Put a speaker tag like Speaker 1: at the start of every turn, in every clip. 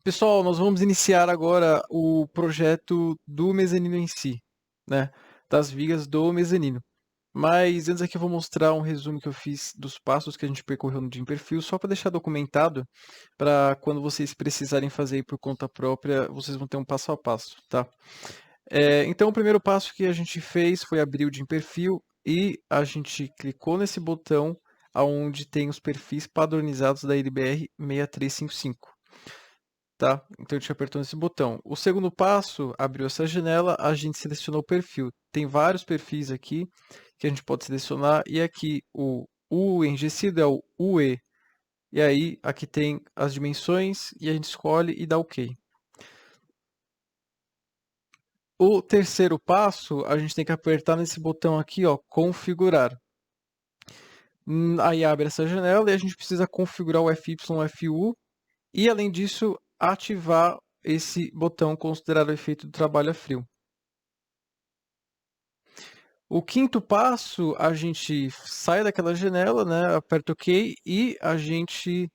Speaker 1: Pessoal, nós vamos iniciar agora o projeto do mezanino em si, né? Das vigas do mezanino. Mas antes aqui eu vou mostrar um resumo que eu fiz dos passos que a gente percorreu no Jim Perfil, só para deixar documentado, para quando vocês precisarem fazer aí por conta própria, vocês vão ter um passo a passo, tá? Então o primeiro passo que a gente fez foi abrir o Jim Perfil e a gente clicou nesse botão onde tem os perfis padronizados da LBR 6355. Tá? Então a gente apertou nesse botão. O segundo passo, abriu essa janela, a gente selecionou o perfil. Tem vários perfis aqui que a gente pode selecionar e aqui o U enrijecido é o UE. E aí aqui tem as dimensões e a gente escolhe e dá OK. O terceiro passo, a gente tem que apertar nesse botão aqui, ó, configurar. Aí abre essa janela e a gente precisa configurar o FY, FU e além disso ativar esse botão considerado o efeito do trabalho a frio. O quinto passo, a gente sai daquela janela, né, aperta OK e a gente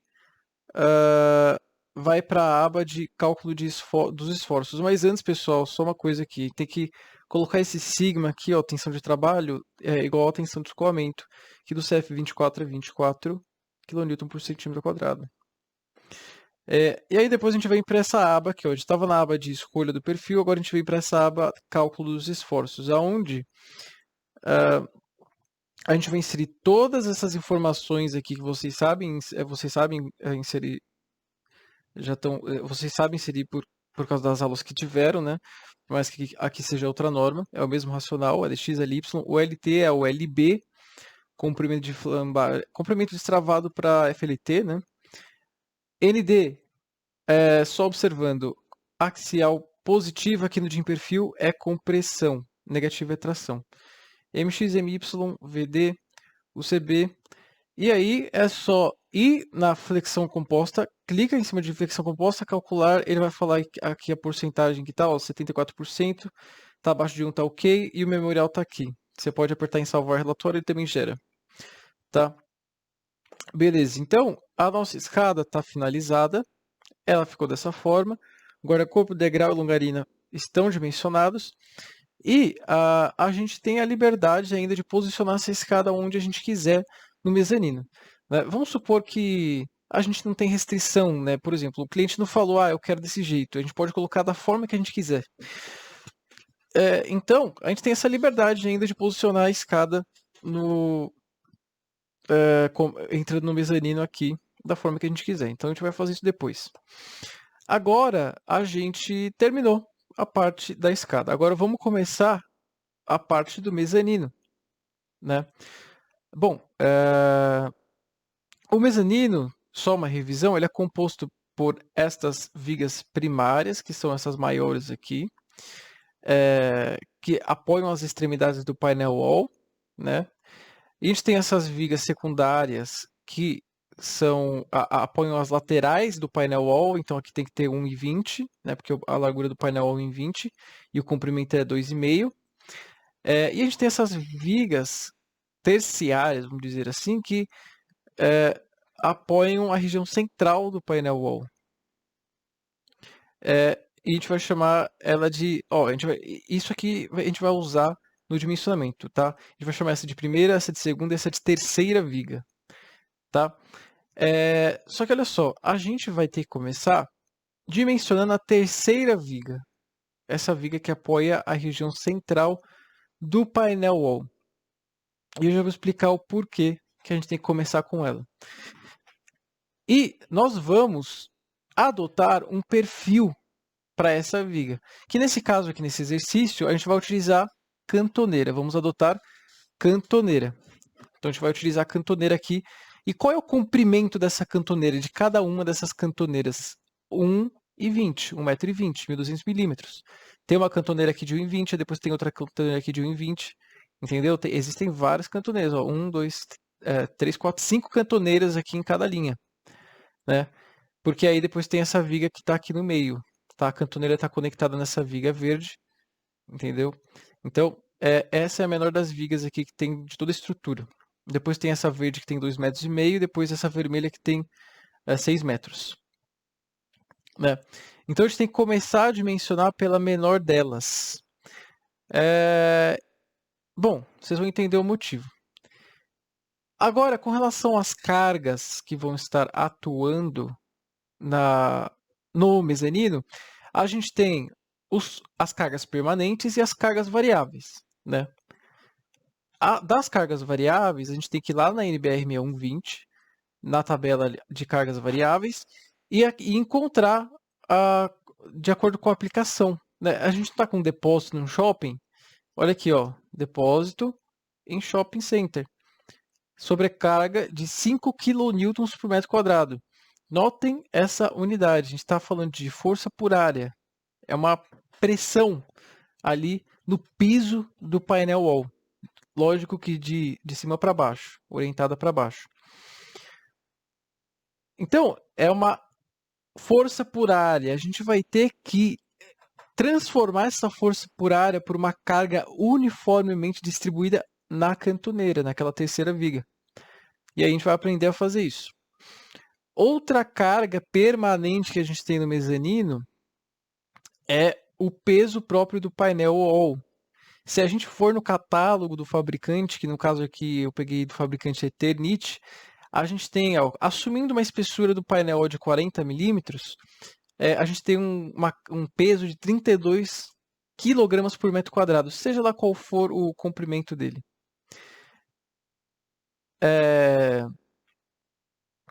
Speaker 1: vai para a aba de cálculo dos esforços. Mas antes, pessoal, só uma coisa aqui, tem que colocar esse sigma aqui, ó, tensão de trabalho, é igual a tensão de escoamento, que do CF24 é 24 kN por centímetro quadrado. E aí depois a gente vem para essa aba aqui, ó, a gente estava na aba de escolha do perfil, agora a gente vem para essa aba cálculo dos esforços, aonde a gente vai inserir todas essas informações aqui que vocês sabem inserir, vocês sabem inserir por causa das aulas que tiveram, né? Mas que aqui seja outra norma, é o mesmo racional, LX, LY, o LT é o LB, comprimento de comprimento destravado para FLT, né? ND, só observando, axial positiva aqui no Jim Perfil é compressão, negativa é tração. MX, MY, VD, UCB. E aí é só ir na flexão composta, clica em cima de flexão composta, calcular, ele vai falar aqui a porcentagem que está, 74%, está abaixo de 1 está OK, e o memorial está aqui. Você pode apertar em salvar relatório, ele também gera. Tá? Beleza, então a nossa escada está finalizada, ela ficou dessa forma, guarda-corpo, degrau e longarina estão dimensionados, e a gente tem a liberdade ainda de posicionar essa escada onde a gente quiser no mezanino. Né? Vamos supor que a gente não tem restrição, né? Por exemplo, o cliente não falou, eu quero desse jeito. A gente pode colocar da forma que a gente quiser. Então, a gente tem essa liberdade ainda de posicionar a escada entrando no mezanino aqui da forma que a gente quiser. Então, a gente vai fazer isso depois. Agora, a gente terminou a parte da escada. Agora, vamos começar a parte do mezanino, né? Bom, o mezanino, só uma revisão, ele é composto por estas vigas primárias, que são essas maiores aqui, que apoiam as extremidades do painel wall, né? E a gente tem essas vigas secundárias que apoiam as laterais do painel wall, então aqui tem que ter 1,20, né? Porque a largura do painel wall é 1,20 e o comprimento é 2,5. E a gente tem essas vigas terciárias, vamos dizer assim, que apoiam a região central do painel wall. E a gente vai chamar ela de... isso aqui a gente vai usar no dimensionamento, tá? A gente vai chamar essa de primeira, essa de segunda e essa de terceira viga, tá? Só que olha só, a gente vai ter que começar dimensionando a terceira viga. Essa viga que apoia a região central do painel wall. E eu já vou explicar o porquê que a gente tem que começar com ela. E nós vamos adotar um perfil para essa viga. Que nesse caso aqui, nesse exercício, a gente vai utilizar cantoneira. Vamos adotar cantoneira. Então a gente vai utilizar a cantoneira aqui. E qual é o comprimento dessa cantoneira, de cada uma dessas cantoneiras? 1,20, 1,20 m, 1.200 milímetros. Tem uma cantoneira aqui de 1,20, depois tem outra cantoneira aqui de 1,20. Entendeu? Existem várias cantoneiras. 1, 2, 3, 4, 5 cantoneiras aqui em cada linha. Né? Porque aí depois tem essa viga que está aqui no meio. Tá? A cantoneira está conectada nessa viga verde. Entendeu? Então, essa é a menor das vigas aqui que tem de toda a estrutura. Depois tem essa verde que tem 2,5 metros, e depois essa vermelha que tem 6 metros. né? Então a gente tem que começar a dimensionar pela menor delas. Bom, vocês vão entender o motivo. Agora, com relação às cargas que vão estar atuando no mezanino, a gente tem as cargas permanentes e as cargas variáveis, né? Das cargas variáveis, a gente tem que ir lá na NBR 6120, na tabela de cargas variáveis, e encontrar de acordo com a aplicação, né? A gente está com um depósito no shopping, olha aqui, ó, depósito em shopping center. Sobrecarga de 5 kN por metro quadrado. Notem essa unidade, a gente está falando de força por área. É uma pressão ali no piso do painel wall. Lógico que de cima para baixo, orientada para baixo. Então, é uma força por área. A gente vai ter que transformar essa força por área por uma carga uniformemente distribuída na cantoneira, naquela terceira viga. E aí a gente vai aprender a fazer isso. Outra carga permanente que a gente tem no mezanino é o peso próprio do painel wall. Se a gente for no catálogo do fabricante, que no caso aqui eu peguei do fabricante Eternit, a gente tem, ó, assumindo uma espessura do painel wall de 40 milímetros, a gente tem um peso de 32 kg por metro quadrado, seja lá qual for o comprimento dele.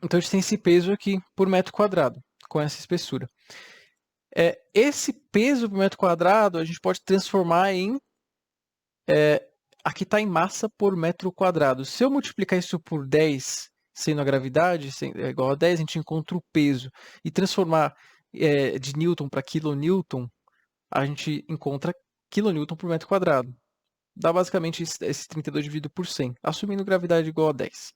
Speaker 1: Então a gente tem esse peso aqui por metro quadrado, com essa espessura. Esse peso por metro quadrado a gente pode transformar em... aqui está em massa por metro quadrado. Se eu multiplicar isso por 10, sendo a gravidade é igual a 10, a gente encontra o peso. E transformar de newton para quilonewton, a gente encontra quilonewton por metro quadrado. Dá basicamente esse 32 dividido por 100, assumindo gravidade igual a 10.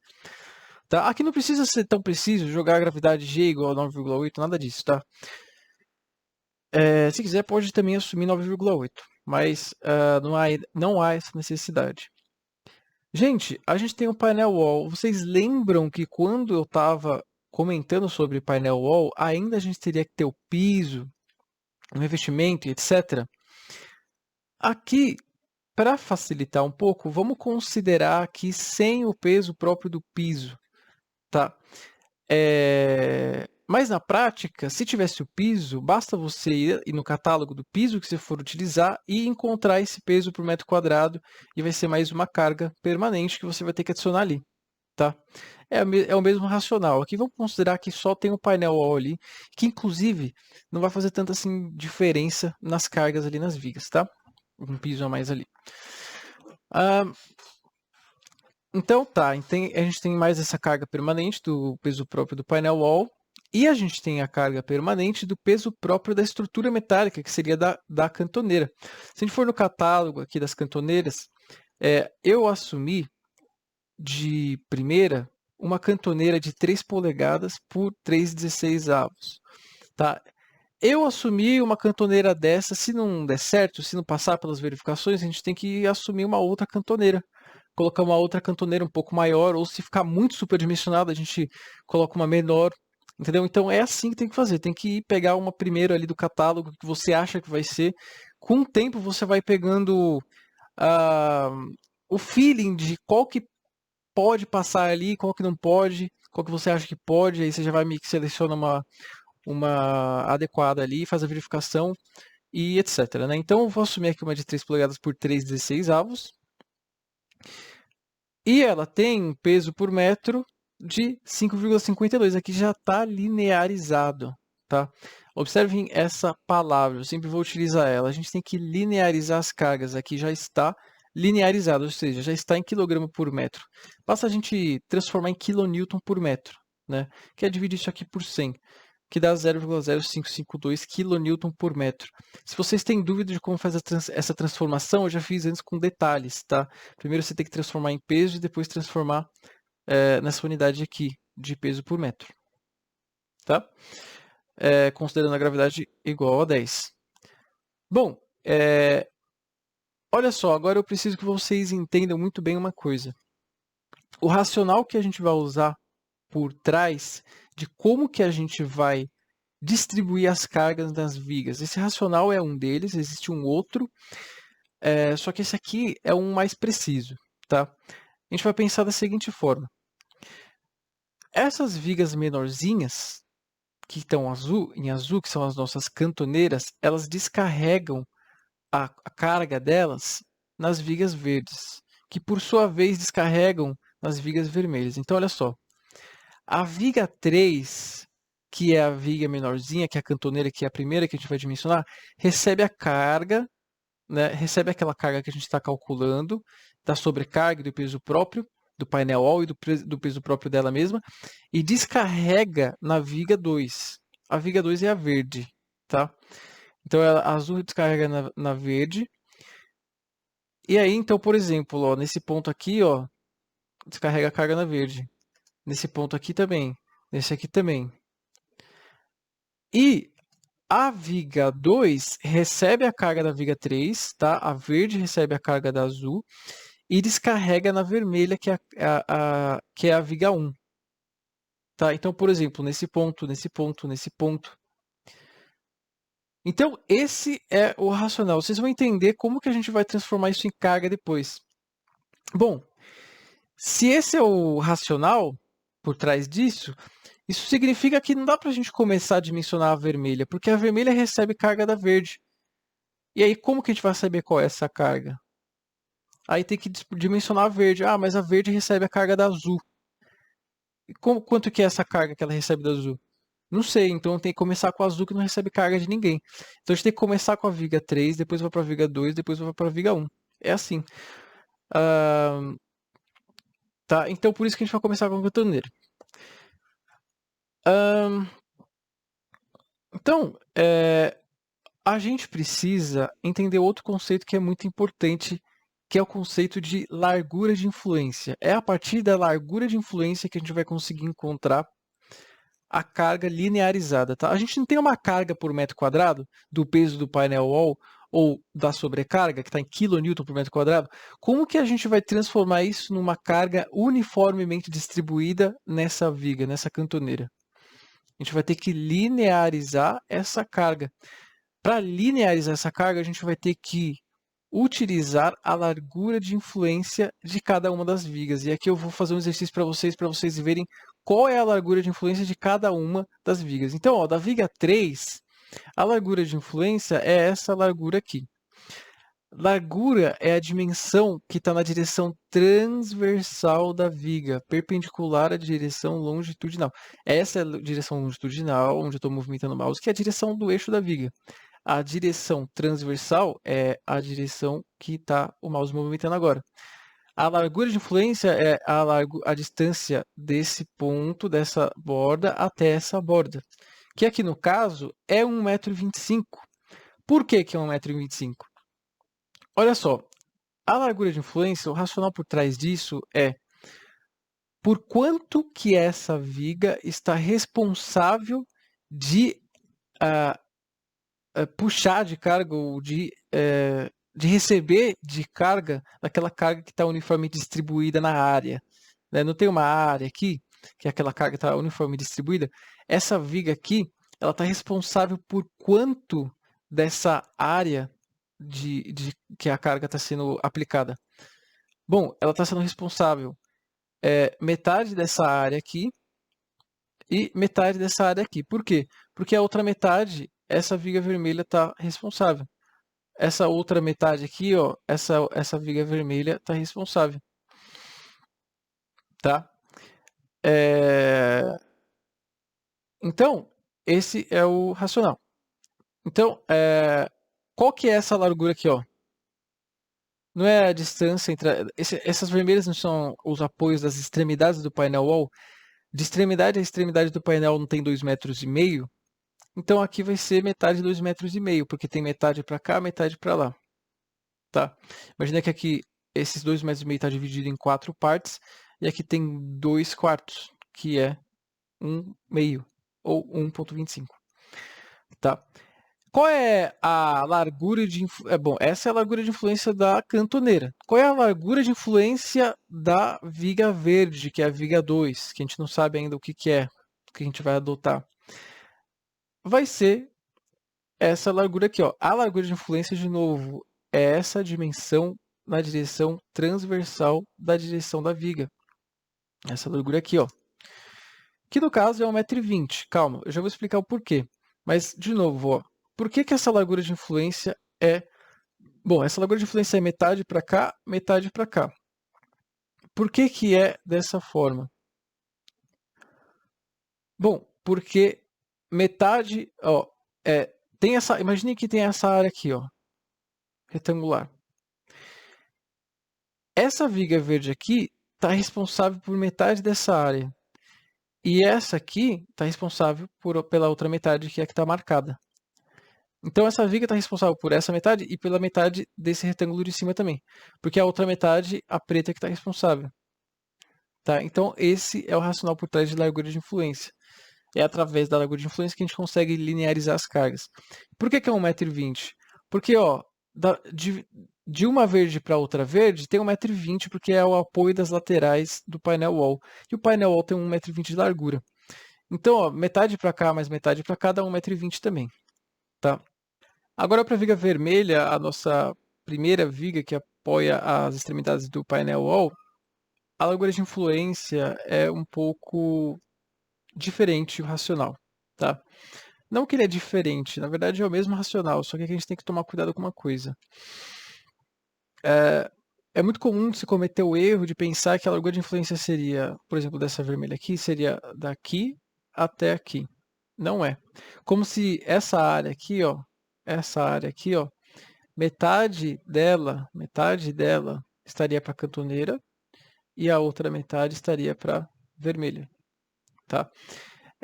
Speaker 1: Tá? Aqui não precisa ser tão preciso, jogar a gravidade G igual a 9,8, nada disso, tá? Se quiser, pode também assumir 9,8, mas não há essa necessidade. Gente, a gente tem um painel wall. Vocês lembram que quando eu estava comentando sobre painel wall, ainda a gente teria que ter o piso, o revestimento, etc. Aqui, para facilitar um pouco, vamos considerar aqui sem o peso próprio do piso, tá? Mas na prática, se tivesse o piso, basta você ir no catálogo do piso que você for utilizar e encontrar esse peso por metro quadrado e vai ser mais uma carga permanente que você vai ter que adicionar ali, tá? É o mesmo racional. Aqui vamos considerar que só tem um painel wall ali, que inclusive não vai fazer tanta assim diferença nas cargas ali nas vigas, tá? Um piso a mais ali. Então tá, a gente tem mais essa carga permanente do peso próprio do painel wall e a gente tem a carga permanente do peso próprio da estrutura metálica, que seria da cantoneira. Se a gente for no catálogo aqui das cantoneiras, eu assumi de primeira uma cantoneira de 3 polegadas por 3,16 avos. Tá? Eu assumi uma cantoneira dessa, se não der certo, se não passar pelas verificações, a gente tem que assumir uma outra cantoneira. Colocar uma outra cantoneira um pouco maior, ou se ficar muito superdimensionado, a gente coloca uma menor, entendeu? Então é assim que tem que fazer, tem que pegar uma primeiro ali do catálogo que você acha que vai ser. Com o tempo você vai pegando o feeling de qual que pode passar ali, qual que não pode, qual que você acha que pode, aí você já vai meio que seleciona uma adequada ali, faz a verificação e etc, né? Então eu vou assumir aqui uma de 3 polegadas por 3,16 avos. E ela tem um peso por metro de 5,52. Aqui já está linearizado, tá? Observem essa palavra, eu sempre vou utilizar ela. A gente tem que linearizar as cargas. Aqui já está linearizado, ou seja, já está em quilograma por metro. Basta a gente transformar em quilonewton por metro, né? Que é dividir isso aqui por 100, que dá 0,0552 kN por metro. Se vocês têm dúvida de como faz essa transformação, eu já fiz antes com detalhes, tá? Primeiro você tem que transformar em peso e depois transformar nessa unidade aqui, de peso por metro, tá? Considerando a gravidade igual a 10. Bom, olha só, agora eu preciso que vocês entendam muito bem uma coisa. O racional que a gente vai usar por trás de como que a gente vai distribuir as cargas nas vigas. Esse racional é um deles, existe um outro, só que esse aqui é um mais preciso, tá? A gente vai pensar da seguinte forma. Essas vigas menorzinhas, que estão em azul, que são as nossas cantoneiras, elas descarregam a carga delas nas vigas verdes, que por sua vez descarregam nas vigas vermelhas. Então, olha só, a viga 3, que é a viga menorzinha, que é a cantoneira, que é a primeira que a gente vai dimensionar, recebe a carga, né, recebe aquela carga que a gente está calculando, da sobrecarga e do peso próprio, do painel all e do peso próprio dela mesma, e descarrega na viga 2. A viga 2 é a verde, tá? Então, a azul descarrega na verde. E aí, então, por exemplo, ó, nesse ponto aqui, ó, descarrega a carga na verde. Nesse ponto aqui também. Nesse aqui também. E a viga 2 recebe a carga da viga 3, tá? A verde recebe a carga da azul e descarrega na vermelha, que é a viga 1. Tá? Então, por exemplo, nesse ponto, nesse ponto, nesse ponto. Então, esse é o racional. Vocês vão entender como que a gente vai transformar isso em carga depois. Bom, se esse é o racional por trás disso, isso significa que não dá para a gente começar a dimensionar a vermelha, porque a vermelha recebe carga da verde. E aí, como que a gente vai saber qual é essa carga? Aí tem que dimensionar a verde. Ah, mas a verde recebe a carga da azul. E quanto que é essa carga que ela recebe da azul? Não sei, então tem que começar com a azul que não recebe carga de ninguém. Então a gente tem que começar com a viga 3, depois vai para a viga 2, depois vai para a viga 1. É assim. Tá? Então por isso que a gente vai começar com a cantoneira. Então, a gente precisa entender outro conceito que é muito importante, que é o conceito de largura de influência. É a partir da largura de influência que a gente vai conseguir encontrar a carga linearizada. Tá? A gente não tem uma carga por metro quadrado do peso do painel wall ou da sobrecarga, que está em kN por metro quadrado. Como que a gente vai transformar isso numa carga uniformemente distribuída nessa viga, nessa cantoneira? A gente vai ter que linearizar essa carga. Para linearizar essa carga, a gente vai ter que utilizar a largura de influência de cada uma das vigas. E aqui eu vou fazer um exercício para vocês verem qual é a largura de influência de cada uma das vigas. Então, ó, da viga 3, a largura de influência é essa largura aqui. Largura é a dimensão que está na direção transversal da viga, perpendicular à direção longitudinal. Essa é a direção longitudinal, onde eu estou movimentando o mouse, que é a direção do eixo da viga. A direção transversal é a direção que está o mouse movimentando agora. A largura de influência é a distância desse ponto, dessa borda, até essa borda, que aqui no caso é 1,25 m. Por que é 1,25 m? Olha só, a largura de influência, o racional por trás disso é por quanto que essa viga está responsável de puxar de carga ou de receber de carga daquela carga que está uniformemente distribuída na área. Né? Não tem uma área aqui, que é aquela carga que está uniformemente distribuída. Essa viga aqui, ela está responsável por quanto dessa área que a carga está sendo aplicada. Bom, ela está sendo responsável metade dessa área aqui e metade dessa área aqui. Por quê? Porque a outra metade, essa viga vermelha está responsável. Essa outra metade aqui, ó, essa viga vermelha está responsável. Tá? Então, esse é o racional. Então, qual que é essa largura aqui, ó? Não é a distância entre... essas vermelhas não são os apoios das extremidades do painel wall? De extremidade a extremidade do painel não tem 2,5 metros? Então aqui vai ser metade de 2,5 metros, porque tem metade para cá, metade para lá. Tá? Imagina que aqui esses 2,5 metros está dividido em 4 partes, e aqui tem 2 quartos, que é 1,5 ou 1,25. Tá? Qual é a largura de bom, essa é a largura de influência da cantoneira. Qual é a largura de influência da viga verde, que é a viga 2, que a gente não sabe ainda o que é, que a gente vai adotar? vai ser essa largura aqui, ó. A largura de influência, de novo, é essa dimensão na direção transversal da direção da viga. Essa largura aqui, ó. Que no caso é 1,20 m. Calma, eu já vou explicar o porquê. Mas, de novo, ó. Por que essa largura de influência é... Bom, essa largura de influência é metade para cá, metade para cá. Por que é dessa forma? Bom, porque metade, ó, tem essa, imagine que tem essa área aqui, ó, retangular. Essa viga verde aqui está responsável por metade dessa área. E essa aqui está responsável pela outra metade, que é a que está marcada. Então essa viga está responsável por essa metade e pela metade desse retângulo de cima também. Porque a outra metade, a preta, que está responsável. Tá? Então esse é o racional por trás de largura de influência. É através da largura de influência que a gente consegue linearizar as cargas. Por que é 1,20 m? Porque, ó, de uma verde para outra verde tem 1,20 m, porque é o apoio das laterais do painel wall. E o painel wall tem 1,20 m de largura. Então, ó, metade para cá mais metade para cá dá 1,20 m também. Tá? Agora, para a viga vermelha, a nossa primeira viga que apoia as extremidades do painel wall, a largura de influência é um pouco diferente o racional, tá? Não que ele é diferente, na verdade é o mesmo racional, só que aqui a gente tem que tomar cuidado com uma coisa. É muito comum se cometer o erro de pensar que a largura de influência seria, por exemplo, dessa vermelha aqui, seria daqui até aqui. Não é. Como se essa área aqui, ó, metade dela estaria para a cantoneira e a outra metade estaria para vermelha, tá?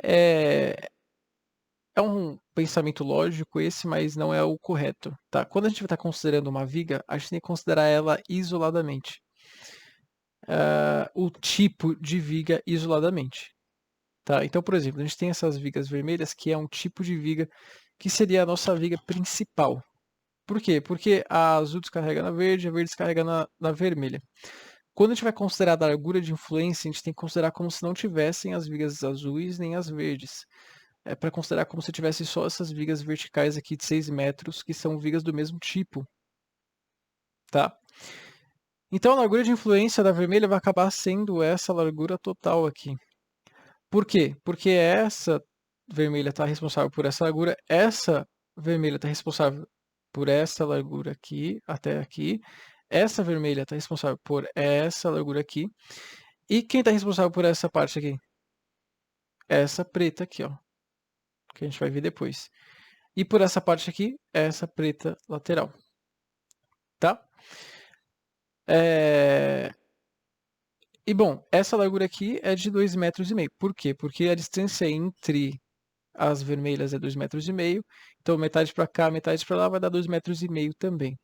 Speaker 1: É um pensamento lógico esse, mas não é o correto, tá? Quando a gente está considerando uma viga, a gente tem que considerar ela isoladamente. O tipo de viga isoladamente, tá? Então, por exemplo, a gente tem essas vigas vermelhas, que é um tipo de viga que seria a nossa viga principal. Por quê? Porque a azul descarrega na verde, a verde descarrega na vermelha. Quando a gente vai considerar a largura de influência, a gente tem que considerar como se não tivessem as vigas azuis nem as verdes. É para considerar como se tivesse só essas vigas verticais aqui de 6 metros, que são vigas do mesmo tipo. Tá? Então a largura de influência da vermelha vai acabar sendo essa largura total aqui. Por quê? Porque essa vermelha está responsável por essa largura, essa vermelha está responsável por essa largura aqui, até aqui. Essa vermelha está responsável por essa largura aqui. E quem está responsável por essa parte aqui? Essa preta aqui, ó. Que a gente vai ver depois. E por essa parte aqui, essa preta lateral. Tá? E bom, essa largura aqui é de 2,5 metros. Por quê? Porque a distância entre as vermelhas é 2,5 metros. Então metade para cá, metade para lá vai dar 2,5 metros também.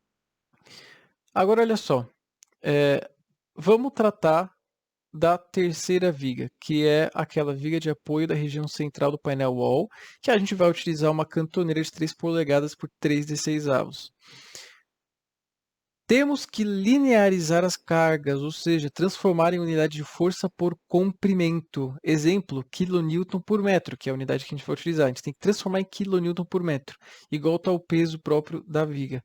Speaker 1: Agora olha só. Vamos tratar da terceira viga, que é aquela viga de apoio da região central do painel wall, que a gente vai utilizar uma cantoneira de 3 polegadas por 3/16 avos. Temos que linearizar as cargas, ou seja, transformar em unidade de força por comprimento. Exemplo, kN por metro, que é a unidade que a gente vai utilizar. A gente tem que transformar em kN por metro, igual ao peso próprio da viga.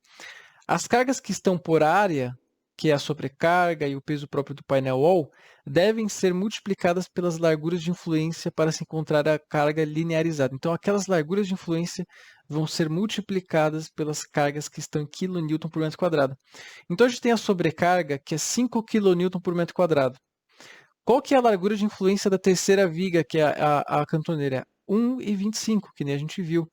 Speaker 1: As cargas que estão por área, que é a sobrecarga e o peso próprio do painel wall, devem ser multiplicadas pelas larguras de influência para se encontrar a carga linearizada. Então, aquelas larguras de influência vão ser multiplicadas pelas cargas que estão em kN por metro quadrado. Então, a gente tem a sobrecarga, que é 5 kN por metro quadrado. Qual que é a largura de influência da terceira viga, que é a cantoneira? 1,25, que nem a gente viu.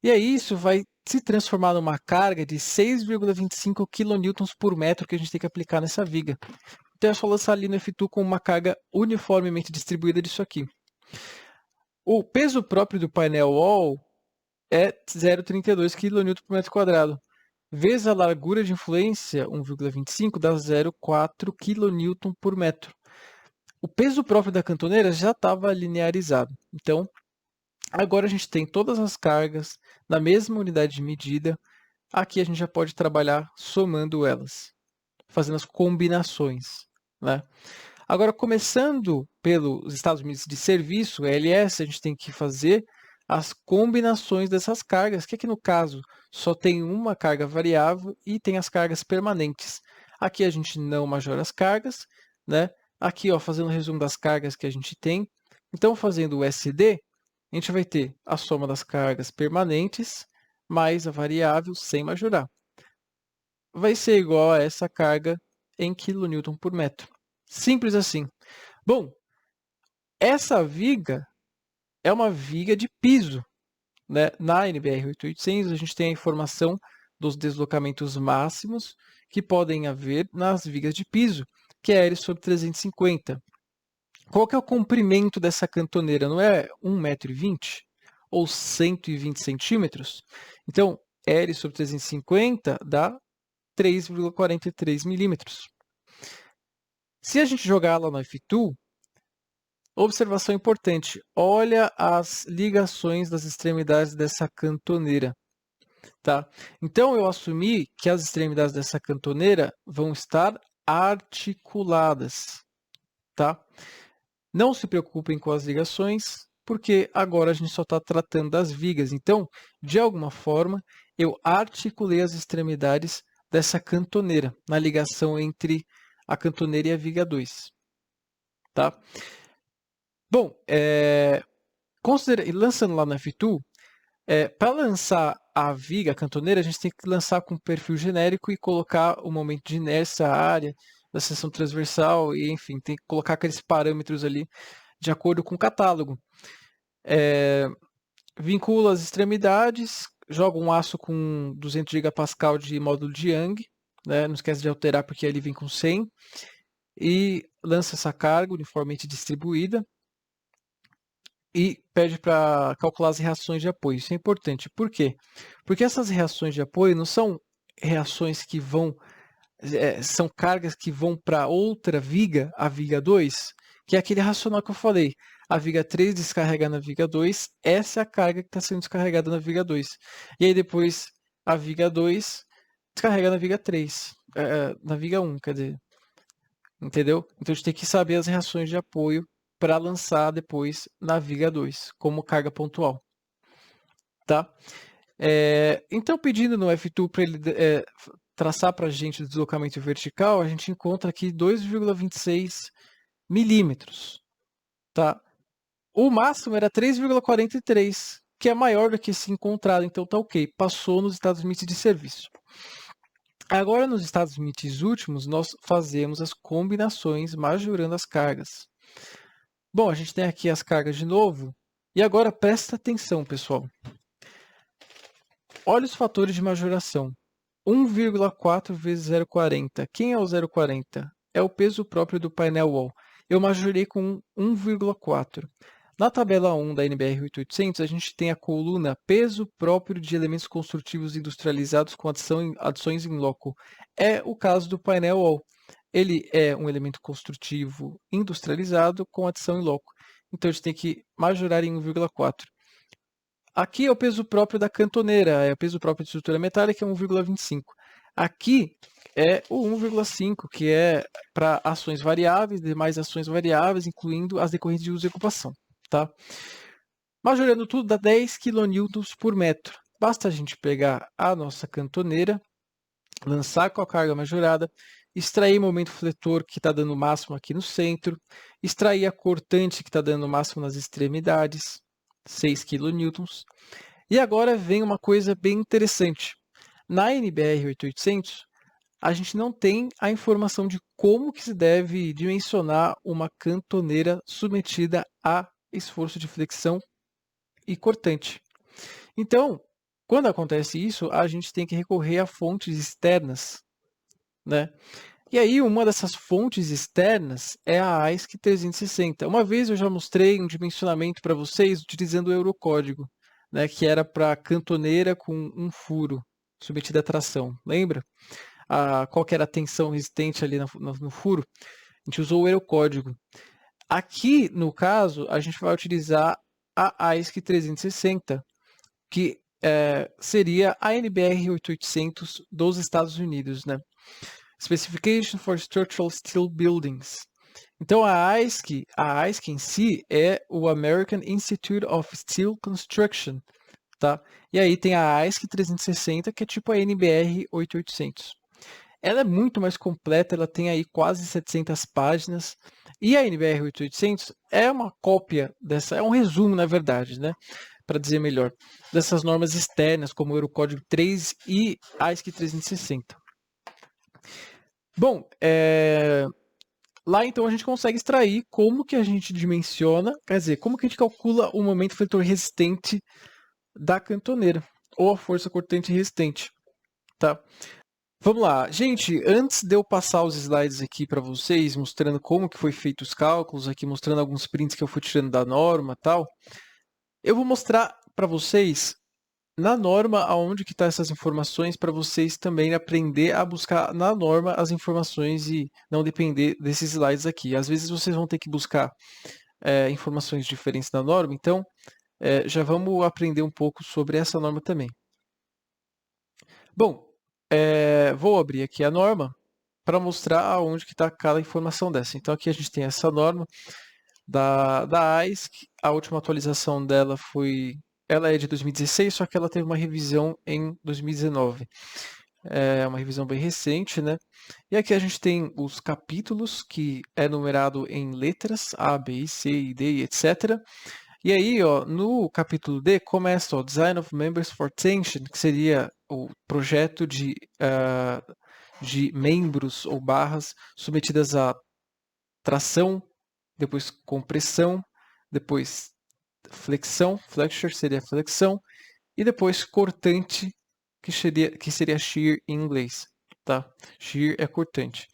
Speaker 1: E aí isso vai se transformar numa carga de 6,25 kN por metro que a gente tem que aplicar nessa viga. Então é só lançar ali no F2 com uma carga uniformemente distribuída disso aqui. O peso próprio do painel wall é 0,32 kN por metro quadrado. Vezes a largura de influência, 1,25, dá 0,4 kN por metro. O peso próprio da cantoneira já estava linearizado. Então, agora a gente tem todas as cargas na mesma unidade de medida. Aqui a gente já pode trabalhar somando elas, fazendo as combinações, né? Agora, começando pelos estados medidos de serviço, LS, a gente tem que fazer as combinações dessas cargas, que aqui no caso só tem uma carga variável e tem as cargas permanentes. Aqui a gente não majora as cargas, né? Aqui, ó, fazendo um resumo das cargas que a gente tem. Então, fazendo o SD, a gente vai ter a soma das cargas permanentes mais a variável sem majorar. Vai ser igual a essa carga em kN por metro. Simples assim. Bom, essa viga é uma viga de piso, né? Na NBR 8800 a gente tem a informação dos deslocamentos máximos que podem haver nas vigas de piso, que é L sobre 350. Qual que é o comprimento dessa cantoneira? Não é 1,20 m ou 120 centímetros? Então, L sobre 350 dá 3,43 milímetros. Se a gente jogar lá no F2, observação importante, olha as ligações das extremidades dessa cantoneira. Tá? Então, eu assumi que as extremidades dessa cantoneira vão estar articuladas. Tá? Não se preocupem com as ligações, porque agora a gente só está tratando das vigas. Então, de alguma forma, eu articulei as extremidades dessa cantoneira, na ligação entre a cantoneira e a viga 2. Tá? Bom, lançando lá no F2, para lançar a viga, a cantoneira, a gente tem que lançar com perfil genérico e colocar o momento de inércia, a área da seção transversal, e enfim, tem que colocar aqueles parâmetros ali de acordo com o catálogo. Vincula as extremidades, joga um aço com 200 gigapascal de módulo de Young, né? Não esquece de alterar porque ele vem com 100, e lança essa carga uniformemente distribuída e pede para calcular as reações de apoio. Isso é importante. Por quê? Porque essas reações de apoio não são reações que vão, são cargas que vão para outra viga, a viga 2, que é aquele racional que eu falei. A viga 3 descarrega na viga 2, essa é a carga que está sendo descarregada na viga 2. E aí depois a viga 2 descarrega na viga 3, na viga 1, quer dizer. Entendeu? Então a gente tem que saber as reações de apoio para lançar depois na viga 2, como carga pontual. Tá? Então, pedindo no F2 para ele traçar para a gente o deslocamento vertical, a gente encontra aqui 2,26 milímetros. Tá? O máximo era 3,43, que é maior do que esse encontrado, então tá ok. Passou nos estados limites de serviço. Agora, nos estados limites últimos, nós fazemos as combinações majorando as cargas. Bom, a gente tem aqui as cargas de novo. E agora presta atenção, pessoal. Olha os fatores de majoração. 1,4 vezes 0,40. Quem é o 0,40? É o peso próprio do painel wall. Eu majorei com 1,4. Na tabela 1 da NBR 8800, a gente tem a coluna peso próprio de elementos construtivos industrializados com adições em loco. É o caso do painel wall. Ele é um elemento construtivo industrializado com adição em loco. Então, a gente tem que majorar em 1,4. Aqui é o peso próprio da cantoneira, é o peso próprio de estrutura metálica, é 1,25. Aqui é o 1,5, que é para ações variáveis, demais ações variáveis, incluindo as decorrentes de uso e ocupação. Tá? Majorando tudo dá 10 kN por metro. Basta a gente pegar a nossa cantoneira, lançar com a carga majorada, extrair o momento fletor que está dando o máximo aqui no centro, extrair a cortante que está dando o máximo nas extremidades, 6 kN. E agora vem uma coisa bem interessante. Na NBR 8800, a gente não tem a informação de como que se deve dimensionar uma cantoneira submetida a esforço de flexão e cortante. Então, quando acontece isso, a gente tem que recorrer a fontes externas, né? E aí, uma dessas fontes externas é a AISC 360. Uma vez eu já mostrei um dimensionamento para vocês utilizando o Eurocódigo, né, que era para cantoneira com um furo submetida a tração. Lembra? Qual que era a tensão resistente ali no furo? A gente usou o Eurocódigo. Aqui, no caso, a gente vai utilizar a AISC 360, que seria a NBR 8800 dos Estados Unidos, né? Specification for Structural Steel Buildings. Então a AISC em si é o American Institute of Steel Construction, tá? E aí tem a AISC 360, que é tipo a NBR 8800. Ela é muito mais completa, ela tem aí quase 700 páginas. E a NBR 8800 é uma cópia dessa, é um resumo, na verdade, né? Para dizer melhor, dessas normas externas, como o Eurocódigo 3 e AISC 360. Bom, lá então a gente consegue extrair como que a gente dimensiona, quer dizer, como que a gente calcula o momento fletor resistente da cantoneira, ou a força cortante resistente, tá? Vamos lá. Gente, antes de eu passar os slides aqui para vocês, mostrando como que foi feito os cálculos, aqui mostrando alguns prints que eu fui tirando da norma e tal, eu vou mostrar para vocês na norma aonde que estão essas informações para vocês também aprender a buscar na norma as informações e não depender desses slides aqui. Às vezes vocês vão ter que buscar informações diferentes da norma, então já vamos aprender um pouco sobre essa norma também. Bom, vou abrir aqui a norma para mostrar aonde que está cada informação dessa. Então aqui a gente tem essa norma da AISC, a última atualização dela ela é de 2016, só que ela teve uma revisão em 2019. É uma revisão bem recente, né? E aqui a gente tem os capítulos, que é numerado em letras, A, B, C, D, etc. E aí, ó, no capítulo D, começa o Design of Members for Tension, que seria o projeto de membros ou barras submetidas a tração, depois compressão, depois flexão, flexure seria flexão, e depois cortante, que seria shear em inglês, tá? Shear é cortante.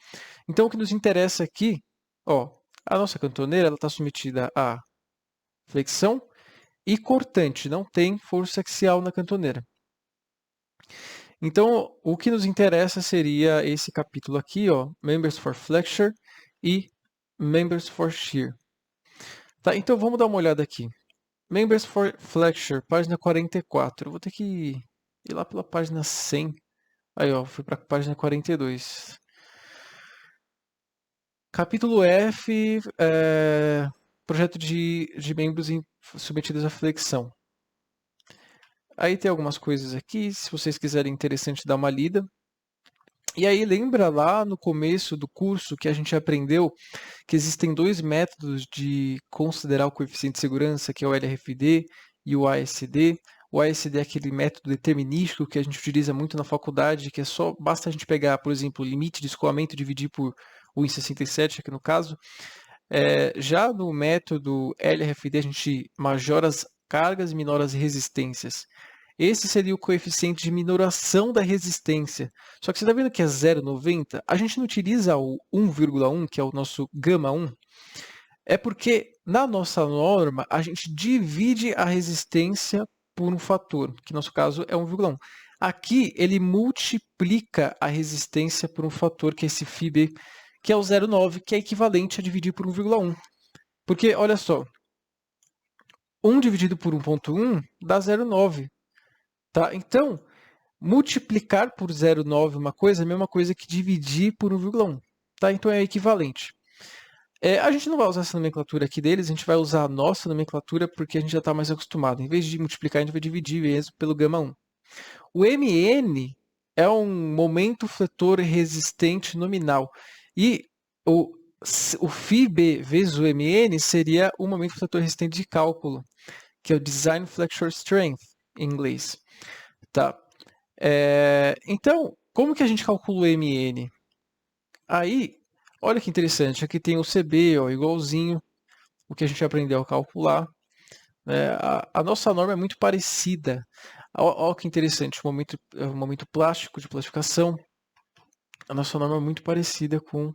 Speaker 1: Então o que nos interessa aqui, ó, a nossa cantoneira ela está submetida a flexão e cortante, não tem força axial na cantoneira. Então o que nos interessa seria esse capítulo aqui, ó, Members for Flexure e Members for Shear. Tá, então vamos dar uma olhada aqui. Members for Flexure, página 44. Eu vou ter que ir lá pela página 100. Aí, ó, fui para a página 42. Capítulo F, projeto de membros submetidos à flexão. Aí tem algumas coisas aqui, se vocês quiserem, interessante dar uma lida. E aí lembra lá no começo do curso que a gente aprendeu que existem dois métodos de considerar o coeficiente de segurança, que é o LRFD e o ASD. O ASD é aquele método determinístico que a gente utiliza muito na faculdade, que basta a gente pegar, por exemplo, o limite de escoamento e dividir por 1,67, aqui no caso. Já no método LRFD a gente majora as cargas e minora as resistências. Esse seria o coeficiente de minoração da resistência. Só que você está vendo que é 0,90? A gente não utiliza o 1,1, que é o nosso gama1, é porque na nossa norma a gente divide a resistência por um fator, que no nosso caso é 1,1. Aqui ele multiplica a resistência por um fator, que é esse φB, que é o 0,9, que é equivalente a dividir por 1,1. Porque, olha só, 1 dividido por 1,1 dá 0,9. Tá? Então, multiplicar por 0,9 uma coisa é a mesma coisa que dividir por 1,1. Tá? Então é equivalente. A gente não vai usar essa nomenclatura aqui deles, a gente vai usar a nossa nomenclatura porque a gente já está mais acostumado. Em vez de multiplicar, a gente vai dividir mesmo pelo gama1. O MN é um momento fletor resistente nominal. E o φB vezes o MN seria o momento fletor resistente de cálculo, que é o Design Flexure Strength, em inglês. Tá? Então, como que a gente calcula o MN? Aí, olha que interessante, aqui tem o CB, ó, igualzinho o que a gente aprendeu a calcular. A nossa norma é muito parecida. Olha que interessante, o momento plástico de plastificação. A nossa norma é muito parecida com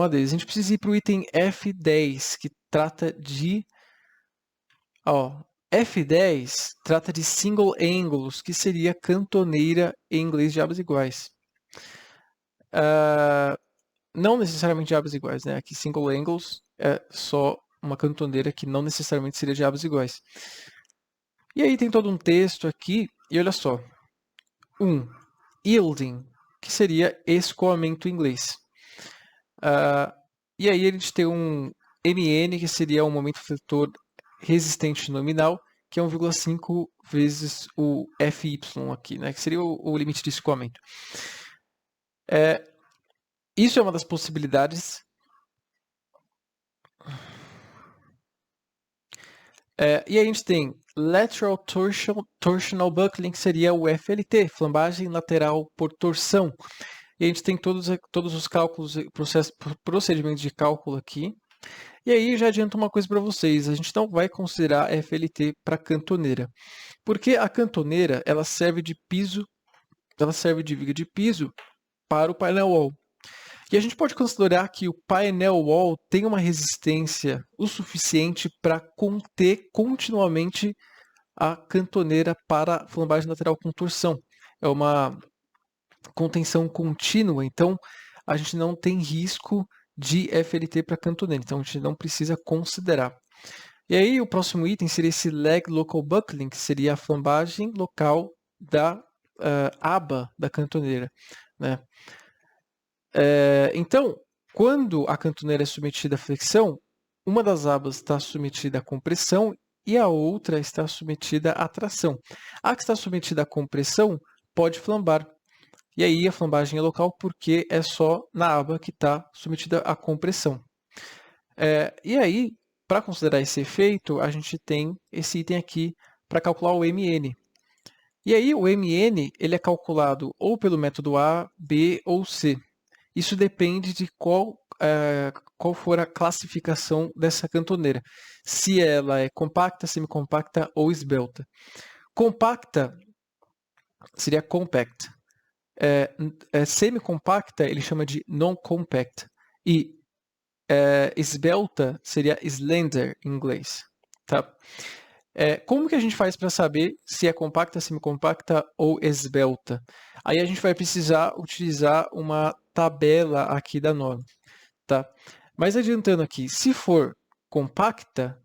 Speaker 1: a deles. A gente precisa ir para o item F10, que trata de... F10 trata de single angles, que seria cantoneira em inglês de abas iguais. Não necessariamente de abas iguais, né? Aqui single angles é só uma cantoneira que não necessariamente seria de abas iguais. E aí tem todo um texto aqui, e olha só. Yielding, que seria escoamento em inglês. E aí a gente tem um MN, que seria um momento fletor resistente nominal, que é 1,5 vezes o FY aqui, né? Que seria o limite de escoamento. Isso é uma das possibilidades. E aí a gente tem Lateral Torsional Buckling, que seria o FLT, flambagem lateral por torção. E a gente tem todos os cálculos, procedimentos de cálculo aqui. E aí já adianto uma coisa para vocês, a gente não vai considerar FLT para cantoneira, porque a cantoneira ela serve de viga de piso para o painel wall. E a gente pode considerar que o painel wall tem uma resistência o suficiente para conter continuamente a cantoneira para flambagem lateral com torção. É uma contenção contínua, então a gente não tem risco de FLT para cantoneira, então a gente não precisa considerar. E aí o próximo item seria esse leg local buckling, que seria a flambagem local da aba da cantoneira, né? Então, quando a cantoneira é submetida à flexão, uma das abas está submetida à compressão e a outra está submetida à tração. A que está submetida à compressão pode flambar. E aí a flambagem é local porque é só na aba que está submetida à compressão. E aí, para considerar esse efeito, a gente tem esse item aqui para calcular o MN. E aí o MN ele é calculado ou pelo método A, B ou C. Isso depende de qual for a classificação dessa cantoneira. Se ela é compacta, semicompacta ou esbelta. Compacta seria compact. Semicompacta ele chama de non-compact. E esbelta seria slender em inglês. Tá? Como que a gente faz para saber se é compacta, semicompacta ou esbelta? Aí a gente vai precisar utilizar uma tabela aqui da norma. Tá? Mas adiantando aqui, se for compacta,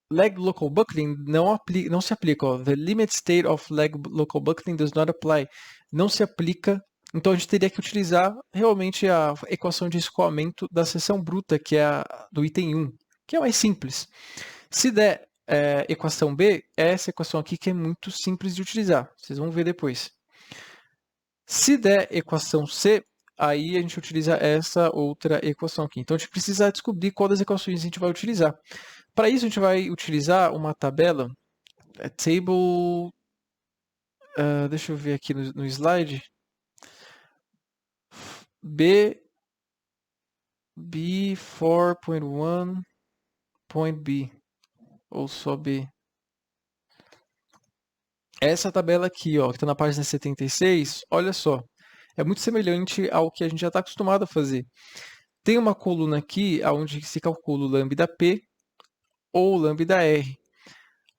Speaker 1: leg local buckling não se aplica. Ó. The limit state of leg local buckling does not apply. Não se aplica. Então a gente teria que utilizar realmente a equação de escoamento da seção bruta, que é a do item 1, que é mais simples. Se der equação B, é essa equação aqui que é muito simples de utilizar. Vocês vão ver depois. Se der equação C, aí a gente utiliza essa outra equação aqui. Então a gente precisa descobrir qual das equações a gente vai utilizar. Para isso a gente vai utilizar uma tabela, table, deixa eu ver aqui no slide, B4.1.B, ou só B. Essa tabela aqui, ó, que está na página 76, olha só, é muito semelhante ao que a gente já está acostumado a fazer. Tem uma coluna aqui onde se calcula o lambda P ou lambda R.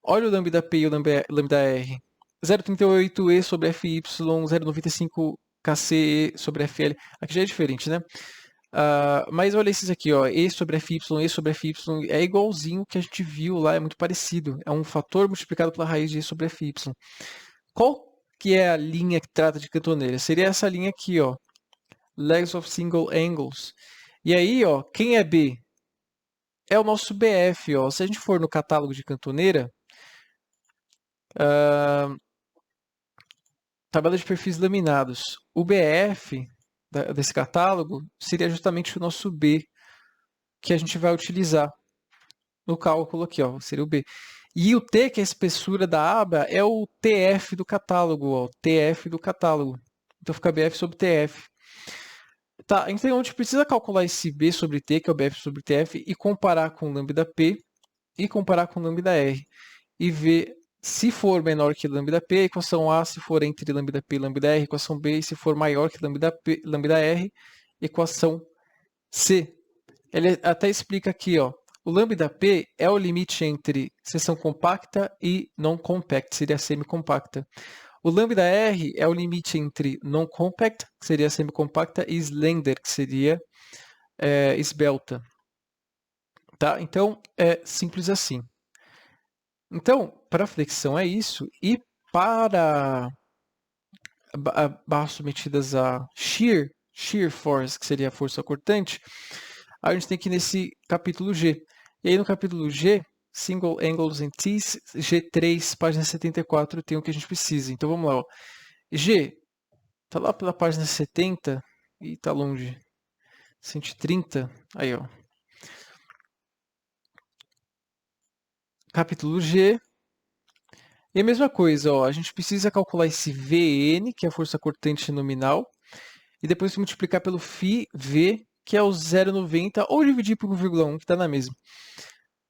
Speaker 1: Olha o lambda P e o lambda R. 0,38 E sobre FY, 0,95 KC sobre FL. Aqui já é diferente, né? Mas olha esses aqui, ó. E sobre FY, E sobre FY. É igualzinho que a gente viu lá, é muito parecido. É um fator multiplicado pela raiz de E sobre FY. Qual que é a linha que trata de cantoneira? Seria essa linha aqui, ó. Legs of single angles. E aí, ó, quem é B? É o nosso BF, ó. Se a gente for no catálogo de cantoneira, tabela de perfis laminados. O BF desse catálogo seria justamente o nosso B, que a gente vai utilizar no cálculo aqui, ó, seria o B. E o T, que é a espessura da aba, é o TF do catálogo, ó, TF do catálogo. Então fica BF sobre TF. Tá, então a gente precisa calcular esse B sobre T, que é o BF sobre TF, e comparar com lambda P e comparar com lambda R. E ver se for menor que lambda P, a equação A, se for entre lambda P e lambda R, equação B, e se for maior que lambda R, equação C. Ele até explica aqui, ó, o lambda P é o limite entre seção compacta e não compact, seria semicompacta. O lambda R é o limite entre non-compact, que seria semicompacta, e slender, que seria esbelta. Tá? Então, é simples assim. Então, para flexão é isso. E para barras submetidas a shear force, que seria a força cortante, Aí a gente tem que ir nesse capítulo G. E aí no capítulo G, Single Angles and T's, G3, página 74, tem o que a gente precisa. Então vamos lá, ó. G, tá lá pela página 70 e tá longe. 130, aí ó. Capítulo G. E a mesma coisa, ó, a gente precisa calcular esse Vn, que é a força cortante nominal, e depois multiplicar pelo φV, que é o 0,90, ou dividir por 1,1, que está na mesma.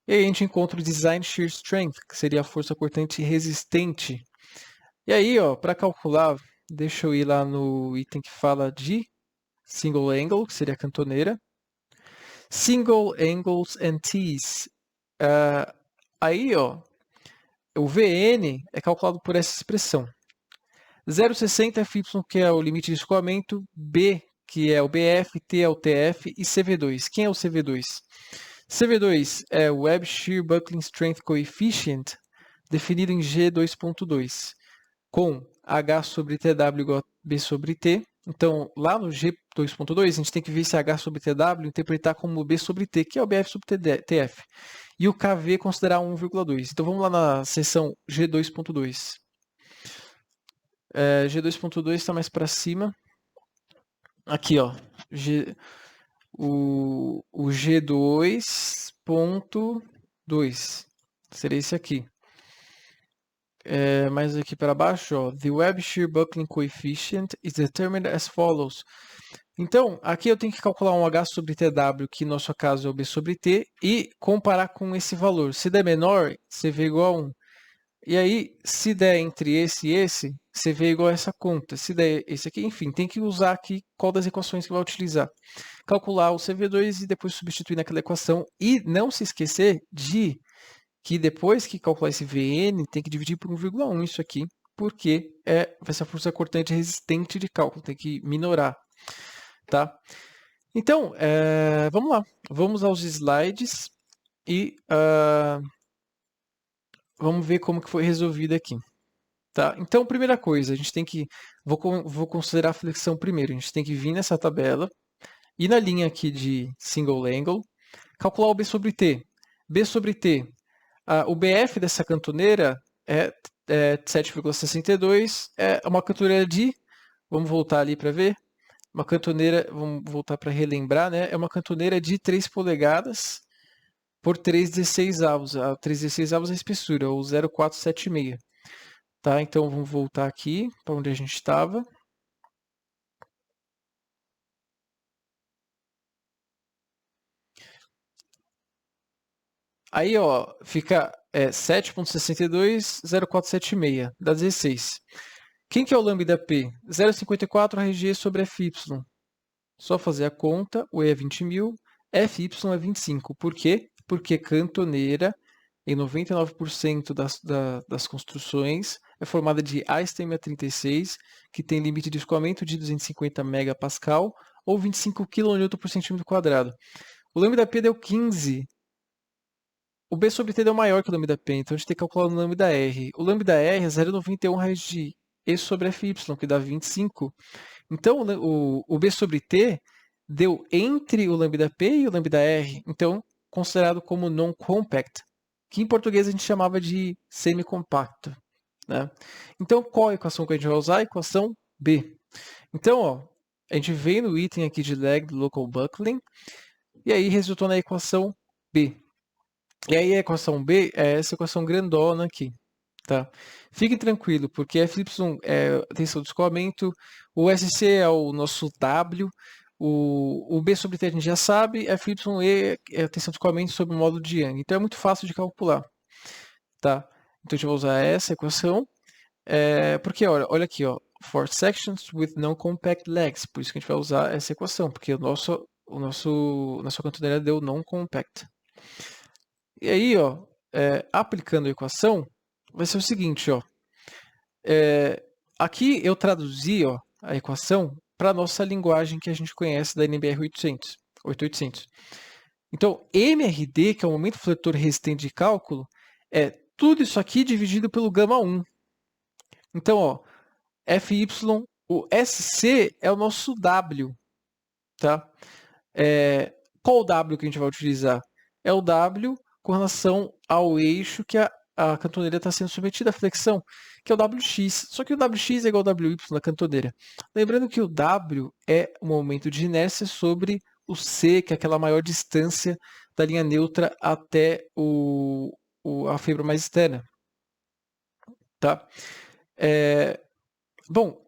Speaker 1: E aí a gente encontra o Design Shear Strength, que seria a força cortante resistente. E aí, ó, para calcular, deixa eu ir lá no item que fala de Single Angle, que seria a cantoneira. Single Angles and T's. Aí, ó, o Vn é calculado por essa expressão. 0,60 Fy, que é o limite de escoamento, B, que é o BF, T é o TF e CV2. Quem é o CV2? CV2 é o Web Shear Buckling Strength Coefficient, definido em G2.2, com H sobre TW igual a B sobre T. Então, lá no G2.2, a gente tem que ver esse H sobre TW interpretar como B sobre T, que é o BF sobre TF. E o KV considerar 1,2. Então, vamos lá na seção G2.2. G2.2 está mais para cima. Aqui, ó. O G2.2 seria esse aqui. Mais aqui para baixo, ó. The Web Shear Buckling Coefficient is determined as follows. Então, aqui eu tenho que calcular um H sobre TW, que no nosso caso é o B sobre T, e comparar com esse valor. Se der menor, CV igual a 1. E aí, se der entre esse e esse, CV igual a essa conta. Se der esse aqui, enfim, tem que usar aqui qual das equações que vai utilizar. Calcular o CV2 e depois substituir naquela equação. E não se esquecer de que depois que calcular esse Vn, tem que dividir por 1,1 isso aqui, porque vai ser a força cortante resistente de cálculo, tem que minorar, tá? Então, vamos lá. Vamos aos slides e vamos ver como que foi resolvido aqui. Tá? Então, primeira coisa, a gente tem que... Vou considerar a flexão primeiro. A gente tem que vir nessa tabela, ir na linha aqui de single angle, calcular o B sobre T. B sobre T, o BF dessa cantoneira é 7,62, é uma cantoneira de... Vamos voltar ali para ver. Uma cantoneira, vamos voltar para relembrar, né? É uma cantoneira de 3 polegadas por 3,16 avos. A 3,16 avos é a espessura, ou 0,476. Tá? Então vamos voltar aqui para onde a gente estava. Aí, ó, fica 7,62, 0,476, dá 16. Quem que é o lambda P? 0,54 RG sobre FY. Só fazer a conta, o E é 20.000, FY é 25. Por quê? Porque cantoneira, em 99% das construções, é formada de Einstein 36, que tem limite de escoamento de 250 megapascal ou 25 kN por centímetro quadrado. O lambda P deu 15. O B sobre T deu maior que o lambda P, então a gente tem que calcular o lambda R. O lambda R é 0,91 raiz de E sobre FY, que dá 25. Então o B sobre T deu entre o lambda P e o lambda R, então considerado como non-compact, que em português a gente chamava de semicompacto. Né? Então qual a equação que a gente vai usar? A equação B. Então, ó, a gente vem no item aqui de lag local buckling, e aí resultou na equação B. E aí a equação B é essa equação grandona aqui. Tá? Fiquem tranquilo, porque FY é a tensão de escoamento, o SC é o nosso W, o B sobre T a gente já sabe, FYE é a tensão de escoamento sobre o módulo de Young. Então é muito fácil de calcular. Tá? Então a gente vai usar essa equação, porque olha aqui, ó, for sections with non-compact legs, por isso que a gente vai usar essa equação, porque nossa cantoneira deu non-compact. E aí, ó, aplicando a equação, vai ser o seguinte, ó. Aqui eu traduzi, ó, a equação para a nossa linguagem que a gente conhece da NBR 8800. Então, MRD, que é o momento fletor resistente de cálculo, é tudo isso aqui dividido pelo gama 1. Então, ó, FY, o SC é o nosso W, tá? Qual o W que a gente vai utilizar? É o W com relação ao eixo que a cantoneira está sendo submetida à flexão, que é o WX. Só que o WX é igual ao WY da cantoneira. Lembrando que o W é o momento de inércia sobre o C, que é aquela maior distância da linha neutra até a fibra mais externa. Tá? Bom,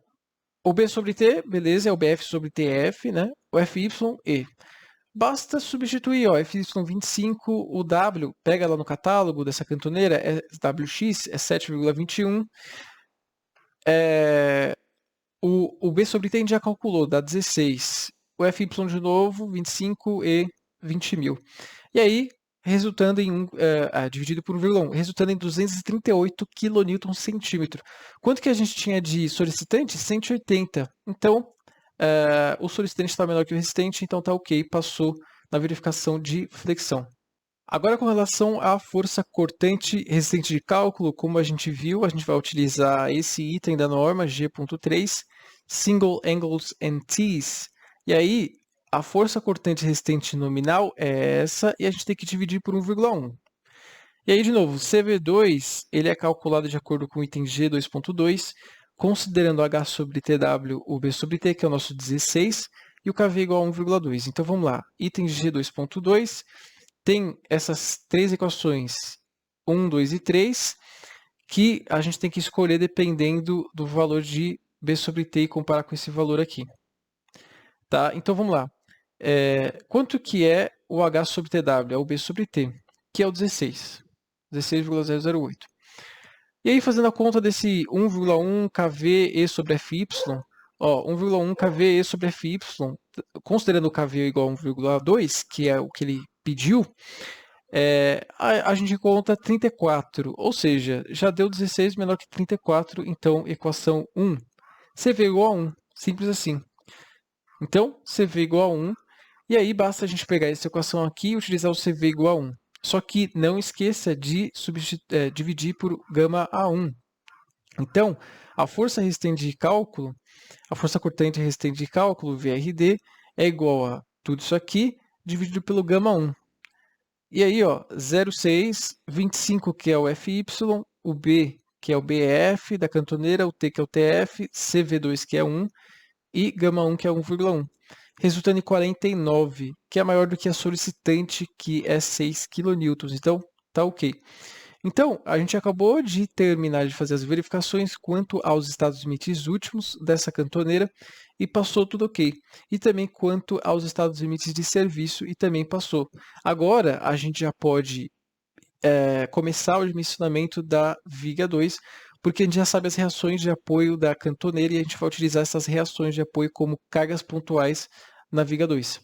Speaker 1: o B sobre T, beleza, é o BF sobre TF, né? O FY, E. Basta substituir, ó, FY25, o W, pega lá no catálogo dessa cantoneira, é WX, é 7,21. O B sobre T a gente já calculou, dá 16. O FY de novo, 25 e 20 mil. E aí, resultando em dividido por 1,1, resultando em 238 kNm². Quanto que a gente tinha de solicitante? 180. Então, o solicitante está menor que o resistente, então está ok, passou na verificação de flexão. Agora, com relação à força cortante resistente de cálculo, como a gente viu, a gente vai utilizar esse item da norma G.3, Single Angles and T's. E aí, a força cortante resistente nominal é essa, e a gente tem que dividir por 1,1. E aí, de novo, CV2 ele é calculado de acordo com o item G2.2, considerando H sobre TW, o B sobre T, que é o nosso 16, e o KV igual a 1,2. Então, vamos lá. Item G2.2 tem essas três equações, 1, 2 e 3, que a gente tem que escolher dependendo do valor de B sobre T e comparar com esse valor aqui. Tá? Então, vamos lá. Quanto que é o H sobre TW? É o B sobre T, que é o 16. 16,008. E aí, fazendo a conta desse 1,1 kV E sobre FY, ó, 1,1 kV E sobre FY, considerando o kV igual a 1,2, que é o que ele pediu, a gente conta 34, ou seja, já deu 16 menor que 34, então equação 1, CV igual a 1, simples assim. Então, CV igual a 1, e aí basta a gente pegar essa equação aqui e utilizar o CV igual a 1. Só que não esqueça de dividir por gama A1. Então, a força resistente de cálculo, a força cortante resistente de cálculo, VRD, é igual a tudo isso aqui dividido pelo gama 1. E aí, ó, 0,6, 25 que é o FY, o B que é o BF da cantoneira, o T que é o TF, CV2 que é 1 e gama 1 que é 1,1. Resultando em 49, que é maior do que a solicitante, que é 6 kN. Então, tá ok. Então, a gente acabou de terminar de fazer as verificações quanto aos estados limites últimos dessa cantoneira e passou tudo ok. E também quanto aos estados limites de serviço e também passou. Agora, a gente já pode começar o dimensionamento da viga 2, porque a gente já sabe as reações de apoio da cantoneira e a gente vai utilizar essas reações de apoio como cargas pontuais na viga 2.